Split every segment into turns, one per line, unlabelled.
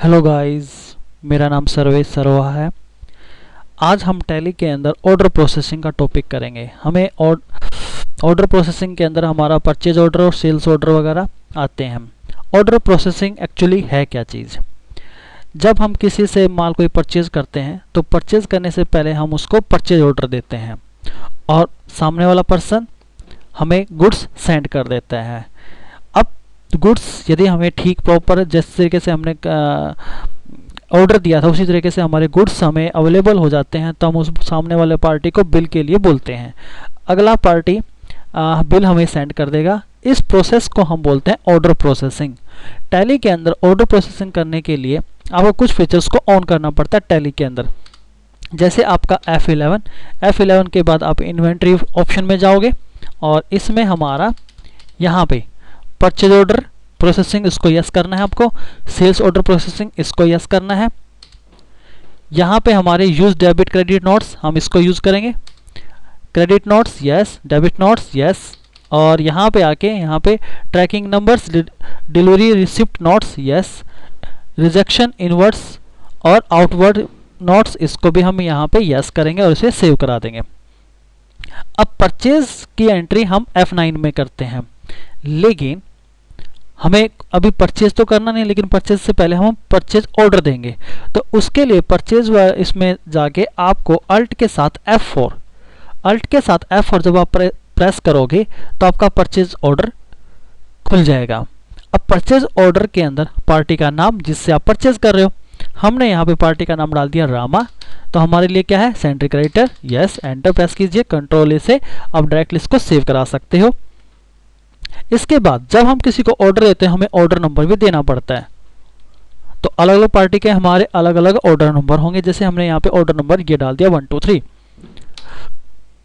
Hello guys, मेरा नाम सर्वेश सरवा है। आज हम टैली के अंदर ऑर्डर प्रोसेसिंग का टॉपिक करेंगे। हमें ऑर्डर प्रोसेसिंग के अंदर हमारा परचेज ऑर्डर और सेल्स ऑर्डर वगैरह आते हैं। ऑर्डर प्रोसेसिंग एक्चुअली है क्या चीज़? जब हम किसी से माल कोई परचेज करते हैं तो परचेज करने से पहले हम उसको परचेज ऑर्डर देते हैं और सामने वाला पर्सन हमें गुड्स सेंड कर देता है। अब गुड्स यदि हमें ठीक प्रॉपर जिस तरीके से हमने ऑर्डर दिया था उसी तरीके से हमारे गुड्स हमें अवेलेबल हो जाते हैं तो हम उस सामने वाले पार्टी को बिल के लिए बोलते हैं। अगला पार्टी बिल हमें सेंड कर देगा। इस प्रोसेस को हम बोलते हैं ऑर्डर प्रोसेसिंग। टैली के अंदर ऑर्डर प्रोसेसिंग करने के लिए आपको कुछ फीचर्स को ऑन करना पड़ता है टैली के अंदर। जैसे आपका F11 के बाद आप इन्वेंट्री ऑप्शन में जाओगे और इसमें हमारा यहाँ पे परचेज ऑर्डर प्रोसेसिंग इसको यस करना है आपको। सेल्स ऑर्डर प्रोसेसिंग इसको यस करना है। यहाँ पे हमारे यूज डेबिट क्रेडिट नोट्स हम इसको यूज करेंगे। Credit notes yes, debit notes yes. और यहाँ पे आके यहाँ पे tracking numbers, delivery receipt notes yes, rejection inwards और आउटवर्ड नोट्स इसको भी हम यहाँ पे यस करेंगे और इसे सेव करा देंगे। अब परचेज की एंट्री हम F9 में करते हैं, लेकिन हमें अभी परचेज तो करना नहीं, लेकिन परचेज से पहले हम परचेज ऑर्डर देंगे। तो उसके लिए परचेज इसमें जाके आपको अल्ट के साथ F4 जब आप प्रेस करोगे तो आपका परचेज ऑर्डर खुल जाएगा। अब परचेज ऑर्डर के अंदर पार्टी का नाम जिससे आप परचेज कर रहे हो, हमने यहाँ पे पार्टी का नाम डाल दिया रामा। तो हमारे लिए क्या है, sundry creditor yes. Enter press कीजिए, कंट्रोल ए से आप डायरेक्टली इसको सेव करा सकते हो। इसके बाद जब हम किसी को ऑर्डर देते हैं हमें ऑर्डर नंबर भी देना पड़ता है। तो अलग अलग पार्टी के हमारे अलग अलग ऑर्डर नंबर होंगे। जैसे हमने यहाँ पे ऑर्डर नंबर ये डाल दिया 1 2 3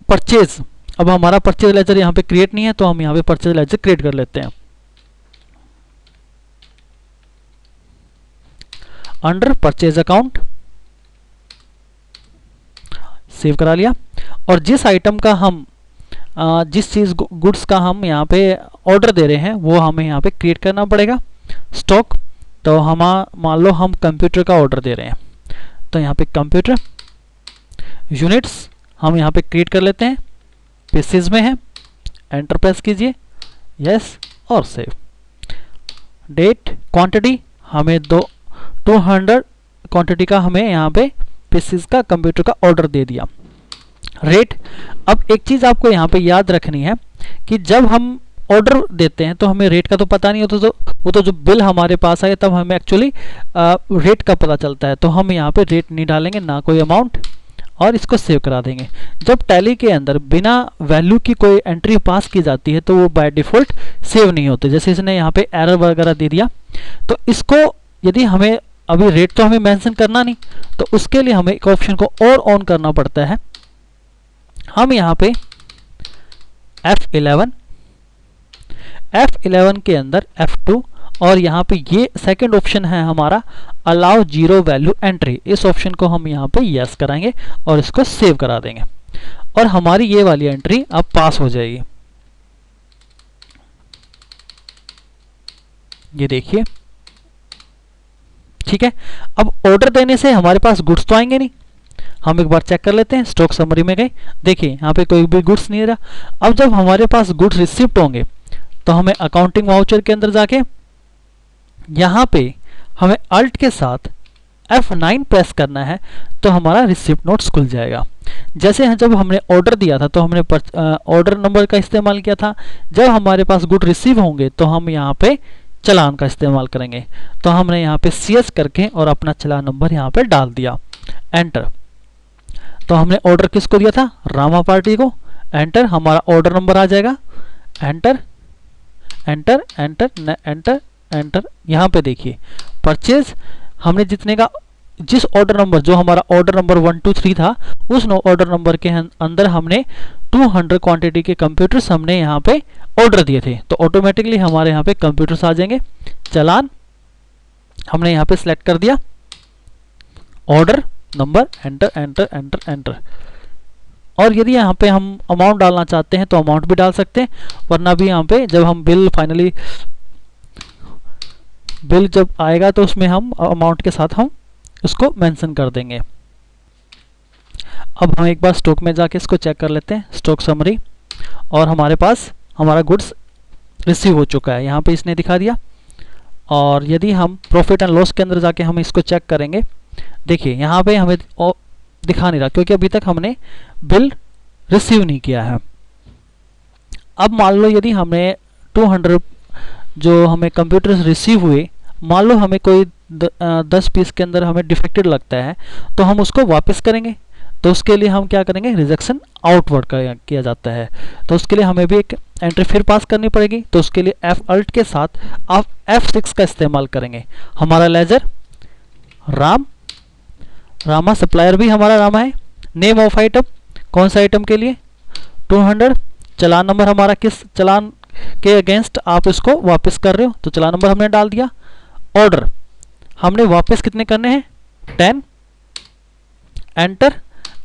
परचेज। अब हमारा परचेज लेजर यहाँ पे क्रिएट नहीं है तो हम यहाँ पे परचेज लेजर क्रिएट कर लेते हैं। अंडर परचेज अकाउंट सेव करा लिया। और जिस आइटम का हम जिस चीज़ गुड्स का हम यहाँ पे ऑर्डर दे रहे हैं वो हमें यहाँ पे क्रिएट करना पड़ेगा। स्टॉक, तो हम मान लो हम कंप्यूटर का ऑर्डर दे रहे हैं तो यहाँ पे कंप्यूटर। यूनिट्स हम यहाँ पे क्रिएट कर लेते हैं, पीसेज में है। एंटर प्रेस कीजिए यस और सेव। डेट, क्वांटिटी हमें 200 क्वांटिटी का हमें यहाँ पे पीसेज का कंप्यूटर का ऑर्डर दे दिया। रेट, अब एक चीज़ आपको यहाँ पे याद रखनी है कि जब हम ऑर्डर देते हैं तो हमें रेट का तो पता नहीं होता, तो वो तो जो बिल हमारे पास आए तब हमें एक्चुअली रेट का पता चलता है। तो हम यहाँ पे रेट नहीं डालेंगे, ना कोई अमाउंट, और इसको सेव करा देंगे। जब टैली के अंदर बिना वैल्यू की कोई एंट्री पास की जाती है तो वो बाय डिफ़ॉल्ट सेव नहीं होते। जैसे इसने यहाँ पे एरर वगैरह दे दिया तो इसको यदि हमें अभी रेट तो हमें मेंशन करना नहीं, तो उसके लिए हमें एक ऑप्शन को और ऑन करना पड़ता है। हम यहाँ पे F11 के अंदर F2 और यहाँ पे ये सेकंड ऑप्शन है हमारा अलाउ जीरो वैल्यू एंट्री। इस ऑप्शन को हम यहाँ पे यस कराएंगे और इसको सेव करा देंगे और हमारी ये वाली एंट्री अब पास हो जाएगी। ये देखिए, ठीक है। अब ऑर्डर देने से हमारे पास गुड्स तो आएंगे नहीं। हम एक बार चेक कर लेते हैं, स्टॉक समरी में गए, देखिए यहाँ पे कोई भी गुड्स नहीं रहा। अब जब हमारे पास गुड्स रिसिप्ट होंगे तो हमें अकाउंटिंग वाउचर के अंदर जाके यहाँ पे हमें अल्ट के साथ F9 प्रेस करना है तो हमारा रिसिप्ट नोट्स खुल जाएगा। जैसे जब हमने ऑर्डर दिया था तो हमने ऑर्डर नंबर का इस्तेमाल किया था। जब हमारे पास गुड रिसीव होंगे तो हम यहाँ पे चालान का इस्तेमाल करेंगे। तो हमने यहाँ पे CS करके और अपना चालान नंबर यहाँ पे डाल दिया, एंटर। तो हमने ऑर्डर किसको दिया था, रामा पार्टी को। एंटर, हमारा ऑर्डर नंबर आ जाएगा। Enter enter enter enter enter. यहाँ पे देखिए परचेज हमने जितने का जिस ऑर्डर नंबर जो हमारा ऑर्डर नंबर 1 2 3 था उस ऑर्डर नंबर के अंदर हमने 200 क्वांटिटी के कंप्यूटर्स हमने यहाँ पे ऑर्डर दिए थे। तो ऑटोमेटिकली हमारे यहाँ पे कंप्यूटर्स आ जाएंगे। चालान हमने यहाँ पे सिलेक्ट कर दिया, order number, enter enter enter enter. और यदि यहाँ पे हम अमाउंट डालना चाहते हैं तो अमाउंट भी डाल सकते हैं, वरना भी यहाँ पे जब हम बिल फाइनली बिल जब आएगा तो उसमें हम अमाउंट के साथ हम उसको मेंशन कर देंगे। अब हम एक बार स्टॉक में जाके इसको चेक कर लेते हैं, स्टॉक समरी, और हमारे पास हमारा गुड्स रिसीव हो चुका है, यहाँ पे इसने दिखा दिया। और यदि हम प्रॉफिट एंड लॉस के अंदर जाके हम इसको चेक करेंगे, देखिए यहाँ पे हमें दिखा नहीं रहा क्योंकि अभी तक हमने बिल रिसीव नहीं किया है। अब मान लो यदि हमें 200 जो हमें कंप्यूटर्स रिसीव हुए, मान लो हमें कोई 10 पीस के अंदर हमें डिफेक्टेड लगता है, तो हम उसको वापस करेंगे। तो उसके लिए हम क्या करेंगे, रिजेक्शन आउटवर्ड किया जाता है। तो उसके लिए हमें भी एक एंट्री फिर पास करनी पड़ेगी। तो उसके लिए F के साथ आप F6 का इस्तेमाल करेंगे। हमारा लेजर रामा, सप्लायर भी हमारा रामा है। नेम ऑफ आइटम, कौन सा आइटम के लिए, 200। चलान नंबर हमारा किस चलान के अगेंस्ट आप इसको वापस कर रहे हो, तो चलान नंबर हमने डाल दिया। ऑर्डर हमने वापस कितने करने हैं, 10। एंटर,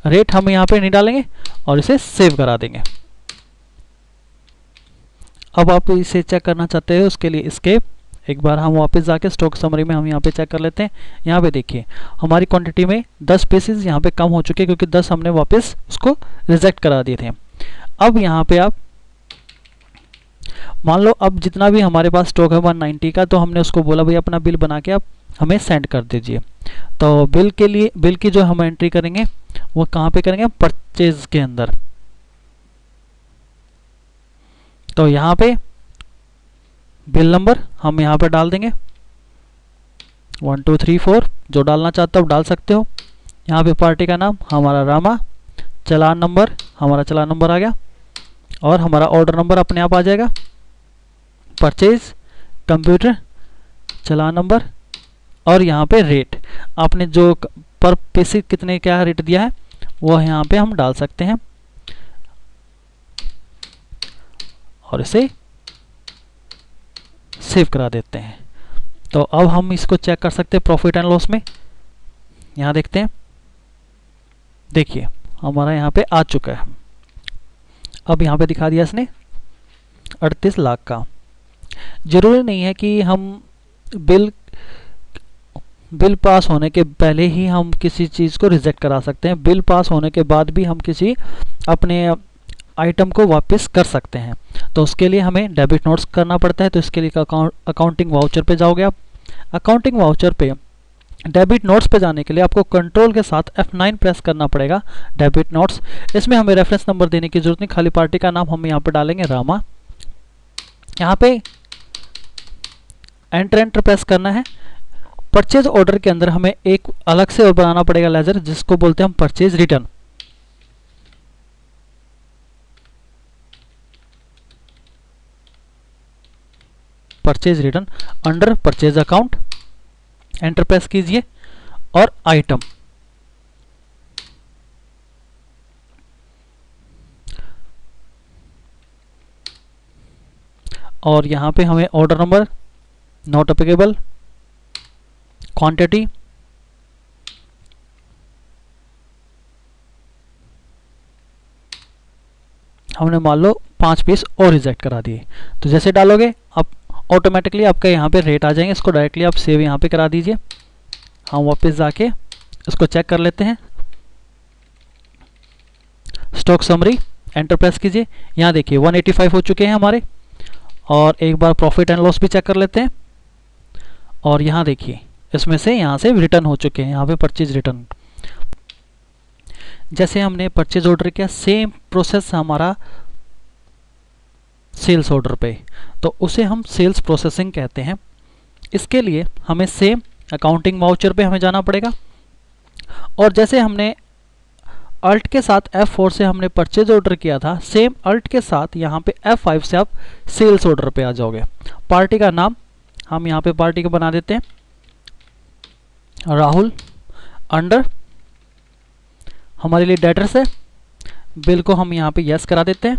रेट हम यहाँ पे नहीं डालेंगे और इसे सेव करा देंगे। अब आप इसे चेक करना चाहते हैं, उसके लिए एस्केप, एक बार हम वापस जाके स्टॉक समरी में हम यहाँ पे चेक कर लेते हैं। यहाँ पे देखिए हमारी क्वांटिटी में 10 पीसेस यहाँ पे कम हो चुके हैं क्योंकि 10 हमने वापस उसको रिजेक्ट करा दिए थे। अब यहाँ पे आप मान लो अब जितना भी हमारे पास स्टॉक है 190 का, तो हमने उसको बोला भाई अपना बिल बना के आप हमें सेंड कर दीजिए। तो बिल के लिए, बिल की जो हम एंट्री करेंगे वो कहाँ पे करेंगे, परचेज के अंदर। तो यहाँ पे बिल नंबर हम यहाँ पे डाल देंगे 1 2 3 4, जो डालना चाहते हो आप डाल सकते हो। यहाँ पे पार्टी का नाम हमारा रामा, चलान नंबर हमारा चलान नंबर आ गया, और हमारा ऑर्डर नंबर अपने आप आ जाएगा। परचेज, कंप्यूटर, चलान नंबर, और यहाँ पे रेट आपने जो पर पीस कितने क्या रेट दिया है वो यहाँ पे हम डाल सकते हैं, और इसे सेव करा देते हैं। तो अब हम इसको चेक कर सकते हैं प्रॉफिट एंड लॉस में। यहाँ देखते हैं, देखिए हमारा यहाँ पे आ चुका है। अब यहाँ पे दिखा दिया इसने 38 लाख का। जरूरी नहीं है कि हम बिल पास होने के पहले ही हम किसी चीज़ को रिजेक्ट करा सकते हैं। बिल पास होने के बाद भी हम किसी अपने आइटम को वापस कर सकते हैं। तो उसके लिए हमें डेबिट नोट्स करना पड़ता है। तो इसके लिए अकाउंटिंग वाउचर पे जाओगे आप। अकाउंटिंग वाउचर पे डेबिट नोट्स पे जाने के लिए आपको कंट्रोल के साथ F9 प्रेस करना पड़ेगा। डेबिट नोट्स, इसमें हमें रेफरेंस नंबर देने की जरूरत नहीं, खाली पार्टी का नाम हम यहाँ पे डालेंगे रामा। यहाँ पे एंटर प्रेस करना है। परचेज ऑर्डर के अंदर हमें एक अलग से और बनाना पड़ेगा लेजर, जिसको बोलते हैं हम purchase return. Purchase return under purchase account, enter press कीजिए, और आइटम, और यहां पे हमें order number not applicable, quantity, हमने मान लो 5 पीस और रिजेक्ट करा दिए। तो जैसे डालोगे आप ऑटोमेटिकली आपका यहाँ पे रेट आ जाएंगे। इसको डायरेक्टली आप सेव यहाँ पे करा दीजिए। हम वापस जाके इसको चेक कर लेते हैं। स्टॉक समरी, एंटर प्रेस कीजिए। यहाँ देखिए 185 हो चुके हैं हमारे। और एक बार प्रॉफिट एंड लॉस भी चेक कर लेते हैं। और यहाँ देखिए इसमें से यहाँ से रिटर्न हो चुके हैं, यहाँ पे परचेज रिटर्न। जैसे हमने परचेज ऑर्डर किया, सेम प्रोसेस हमारा सेल्स ऑर्डर पे, तो उसे हम सेल्स प्रोसेसिंग कहते हैं। इसके लिए हमें सेम अकाउंटिंग वाउचर पे हमें जाना पड़ेगा। और जैसे हमने अल्ट के साथ F4 से हमने परचेज ऑर्डर किया था, सेम अल्ट के साथ यहाँ पे F5 से आप सेल्स ऑर्डर पे आ जाओगे। पार्टी का नाम हम यहाँ पे पार्टी का बना देते हैं राहुल। अंडर हमारे लिए डेटर्स है, बिल को हम यहाँ पे यस करा देते हैं।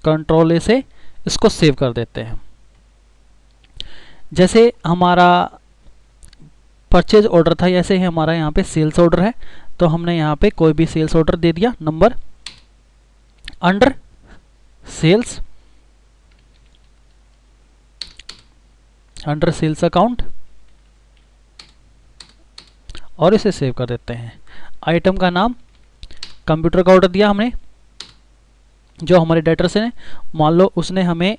कंट्रोल ए से इसको सेव कर देते हैं। जैसे हमारा परचेज ऑर्डर था, ऐसे ही हमारा यहाँ पे सेल्स ऑर्डर है। तो हमने यहाँ पे कोई भी सेल्स ऑर्डर दे दिया, number, under sales, under sales account और इसे सेव कर देते हैं। आइटम का नाम, कंप्यूटर का ऑर्डर दिया हमने, जो हमारे डेटर से, मान लो उसने हमें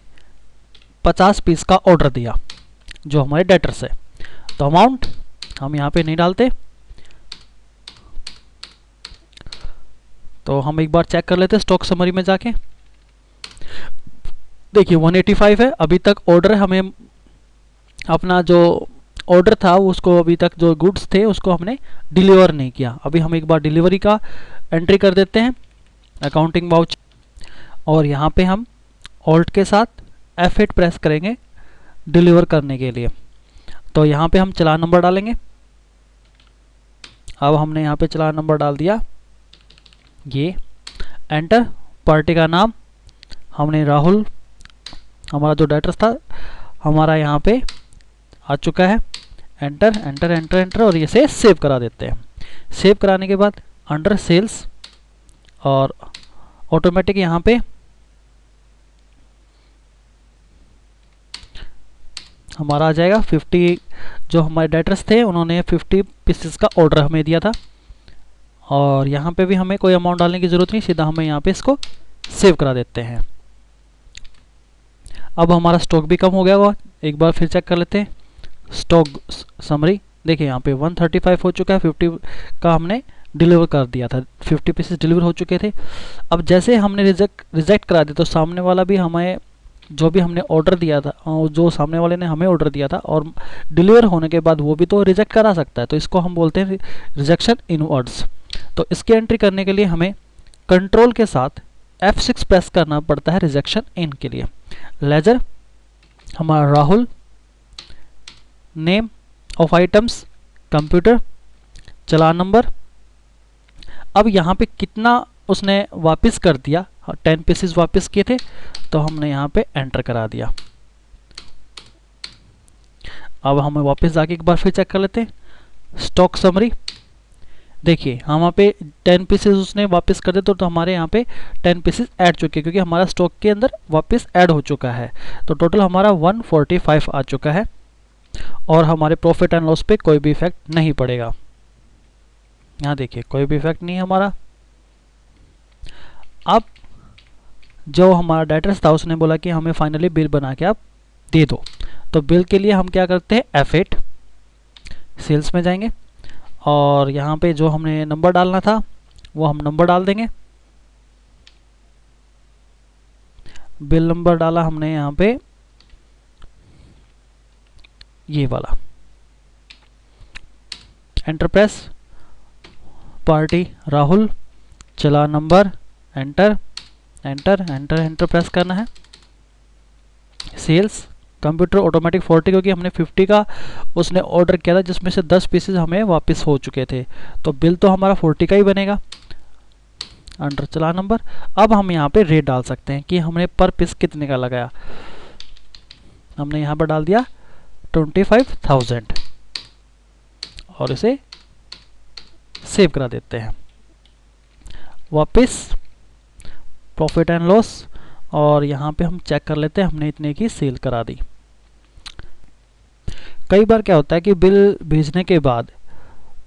50 पीस का ऑर्डर दिया जो हमारे डेटर से, तो अमाउंट हम यहाँ पे नहीं डालते। तो हम एक बार चेक कर लेते हैं स्टॉक समरी में जाके। देखिए 185 है, अभी तक ऑर्डर हमें अपना जो ऑर्डर था उसको, अभी तक जो गुड्स थे उसको हमने डिलीवर नहीं किया। अभी हम एक बार डिलीवरी का एंट्री कर देते हैं, अकाउंटिंग वाउचर, और यहाँ पे हम ऑल्ट के साथ F8 प्रेस करेंगे डिलीवर करने के लिए। तो यहाँ पे हम चालान नंबर डालेंगे। अब हमने यहाँ पे चालान नंबर डाल दिया, ये एंटर। पार्टी का नाम हमने राहुल, हमारा जो डेटर्स था हमारा यहाँ पे आ चुका है, एंटर एंटर एंटर एंटर, और इसे सेव करा देते हैं। सेव कराने के बाद अंडर सेल्स और ऑटोमेटिक यहाँ पे हमारा आ जाएगा 50, जो हमारे डेटर्स थे उन्होंने 50 पीसेस का ऑर्डर हमें दिया था, और यहाँ पे भी हमें कोई अमाउंट डालने की ज़रूरत नहीं, सीधा हमें यहाँ पे इसको सेव करा देते हैं। अब हमारा स्टॉक भी कम हो गया होगा, एक बार फिर चेक कर लेते हैं स्टॉक समरी। देखिए यहाँ पे 135 हो चुका है, 50 का हमने डिलीवर कर दिया था, 50 पीसेस डिलीवर हो चुके थे। अब जैसे हमने रिजेक्ट करा दिया तो सामने वाला भी हमें, जो भी हमने ऑर्डर दिया था, जो सामने वाले ने हमें ऑर्डर दिया था और डिलीवर होने के बाद वो भी तो रिजेक्ट करा सकता है, तो इसको हम बोलते हैं रिजेक्शन इनवर्ड्स। तो इसकी एंट्री करने के लिए हमें कंट्रोल के साथ F6 प्रेस करना पड़ता है रिजेक्शन इन के लिए। लेजर हमारा Rahul, name of items computer, challan number. अब यहाँ पे कितना उसने वापस कर दिया, 10 पीसेस वापस किए थे, तो हमने यहाँ पे एंटर करा दिया। अब हमें वापस जाके एक बार फिर चेक कर लेते हैं स्टॉक समरी। देखिए हम यहाँ पे 10 पीसेस उसने वापस कर दिए, तो हमारे यहाँ पे 10 पीसेस ऐड चुके हैं, क्योंकि हमारा स्टॉक के अंदर वापस ऐड हो चुका है। तो टोटल हमारा 145 आ चुका है, और हमारे प्रॉफिट एंड लॉस पे कोई भी इफेक्ट नहीं पड़ेगा। यहाँ देखिए कोई भी इफेक्ट नहीं है हमारा। अब जो हमारा डेटर्स था उसने बोला कि हमें फाइनली बिल बना के आप दे दो, तो बिल के लिए हम क्या करते हैं F8 सेल्स में जाएंगे, और यहाँ पे जो हमने नंबर डालना था वो हम नंबर डाल देंगे। बिल नंबर डाला हमने यहाँ पे ये वाला, enter press, party Rahul, challan number, enter enter enter enter press करना है। सेल्स कंप्यूटर ऑटोमेटिक 40, क्योंकि हमने 50 का उसने ऑर्डर किया था जिसमें से 10 पीसेस हमें वापस हो चुके थे, तो बिल तो हमारा 40 का ही बनेगा। अंडर चालान नंबर। अब हम यहाँ पे रेट डाल सकते हैं कि हमने पर पीस कितने का लगाया। हमने यहाँ पर डाल दिया 25,000 और इसे सेव करा देते हैं। वापस प्रॉफिट एंड लॉस, और यहाँ पे हम चेक कर लेते हैं हमने इतने की सेल करा दी। कई बार क्या होता है कि बिल भेजने के बाद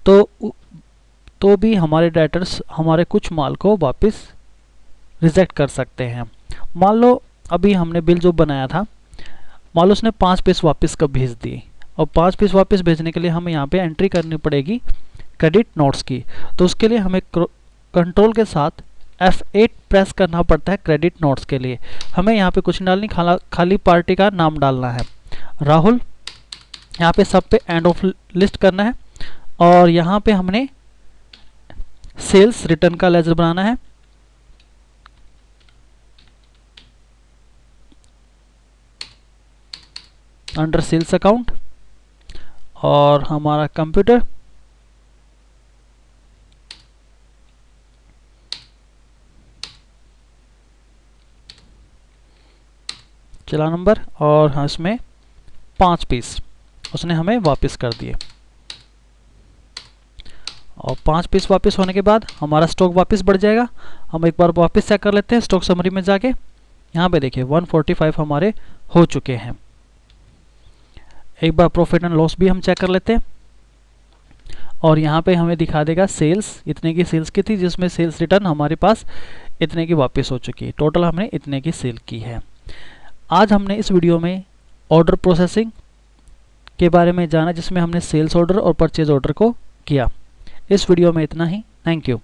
तो भी हमारे डेटर्स हमारे कुछ माल को वापस रिजेक्ट कर सकते हैं। मान लो अभी हमने बिल जो बनाया था, मान लो उसने 5 पीस वापस कब भेज दिए, और 5 पीस वापस भेजने के लिए हमें यहाँ पे एंट्री करनी पड़ेगी क्रेडिट नोट्स की। तो उसके लिए हमें कंट्रोल के साथ F8 प्रेस करना पड़ता है क्रेडिट नोट्स के लिए। हमें यहाँ पे कुछ नहीं डालनी, खाली पार्टी का नाम डालना है राहुल। यहाँ पे सब पे एंड ऑफ लिस्ट करना है, और यहाँ पे हमने सेल्स रिटर्न का लेजर बनाना है। अंडर सेल्स अकाउंट, और हमारा कंप्यूटर, चालान नंबर, और हाँ इसमें 5 पीस उसने हमें वापस कर दिए। और 5 पीस वापस होने के बाद हमारा स्टॉक वापस बढ़ जाएगा। हम एक बार वापस चेक कर लेते हैं स्टॉक समरी में जाके। यहाँ पे देखिए 145 हमारे हो चुके हैं। एक बार प्रॉफिट एंड लॉस भी हम चेक कर लेते हैं और यहाँ पे हमें दिखा देगा सेल्स, इतने की सेल्स की थी जिसमें सेल्स रिटर्न हमारे पास इतने की वापस हो चुकी है। टोटल हमने इतने की सेल की है। आज हमने इस वीडियो में ऑर्डर प्रोसेसिंग के बारे में जाना जिसमें हमने सेल्स ऑर्डर और परचेज ऑर्डर को किया। इस वीडियो में इतना ही। Thank you.